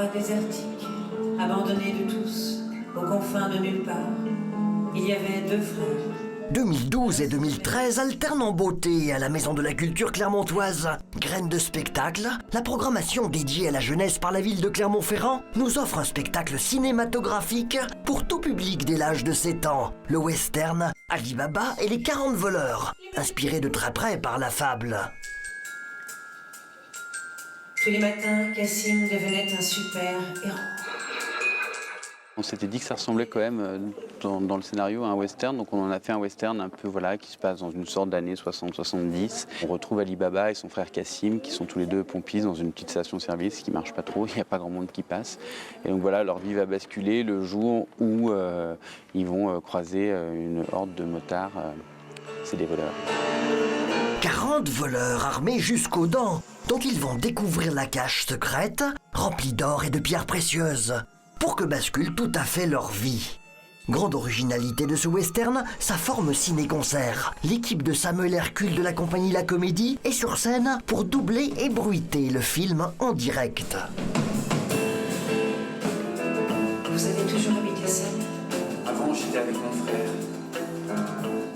endroit désertique, abandonné de tous, aux confins de nulle part, il y avait deux frères. 2012 et 2013 alternent en beauté à la Maison de la Culture clermontoise. Graine de spectacle, la programmation dédiée à la jeunesse par la ville de Clermont-Ferrand nous offre un spectacle cinématographique pour tout public dès l'âge de 7 ans. Le western Ali Baba et les 40 voleurs, inspiré de très près par la fable. Tous les matins, Cassim devenait un super héros. On s'était dit que ça ressemblait quand même dans le scénario à un western, donc on en a fait un western un peu qui se passe dans une sorte d'année 60-70. On retrouve Ali Baba et son frère Cassim qui sont tous les deux pompistes dans une petite station-service qui marche pas trop, il n'y a pas grand monde qui passe. Et donc voilà, leur vie va basculer le jour où ils vont croiser une horde de motards, c'est des voleurs. 40 voleurs armés jusqu'aux dents, dont ils vont découvrir la cache secrète, remplie d'or et de pierres précieuses, pour que bascule tout à fait leur vie. Grande originalité de ce western, sa forme ciné-concert. L'équipe de Samuel Hercule de la compagnie La Comédie est sur scène pour doubler et bruiter le film en direct. Vous avez toujours habité seul? Avant, j'étais avec mon frère.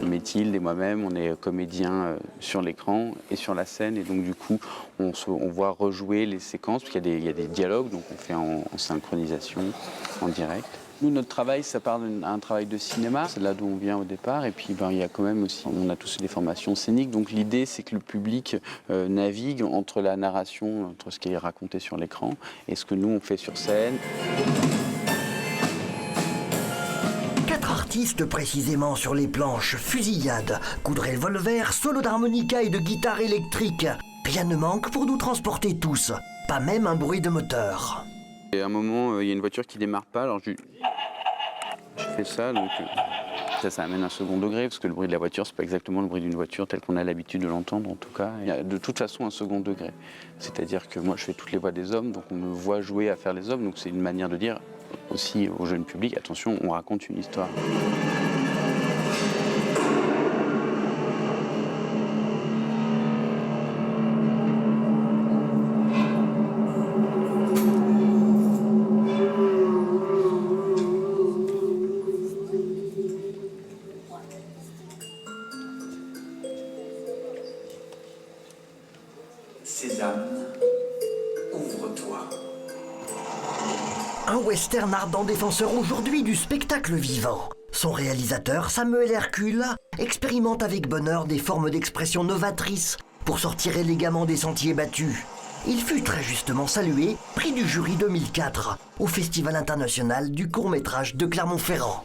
Mathilde et moi-même, on est comédiens sur l'écran et sur la scène, et donc du coup, on voit rejouer les séquences, parce qu'il y a des dialogues, donc on fait en synchronisation, en direct. Nous, notre travail, ça part d'un travail de cinéma, c'est là d'où on vient au départ, et puis il y a quand même aussi, on a tous des formations scéniques, donc l'idée c'est que le public navigue entre la narration, entre ce qui est raconté sur l'écran, et ce que nous on fait sur scène. 4 artistes précisément sur les planches, fusillade, coups de revolver, solo d'harmonica et de guitare électrique. Rien ne manque pour nous transporter tous, pas même un bruit de moteur. Et à un moment, il y a une voiture qui démarre pas, alors je fais ça, donc ça amène un second degré, parce que le bruit de la voiture, c'est pas exactement le bruit d'une voiture tel qu'on a l'habitude de l'entendre en tout cas. Il y a de toute façon un second degré, c'est-à-dire que moi je fais toutes les voix des hommes, donc on me voit jouer à faire les hommes, donc c'est une manière de dire aussi au jeune public, attention, on raconte une histoire. Sésame, ouvre-toi. Un western ardent défenseur aujourd'hui du spectacle vivant. Son réalisateur, Samuel Hercule, expérimente avec bonheur des formes d'expression novatrices pour sortir élégamment des sentiers battus. Il fut très justement salué, prix du jury 2004, au Festival international du court-métrage de Clermont-Ferrand.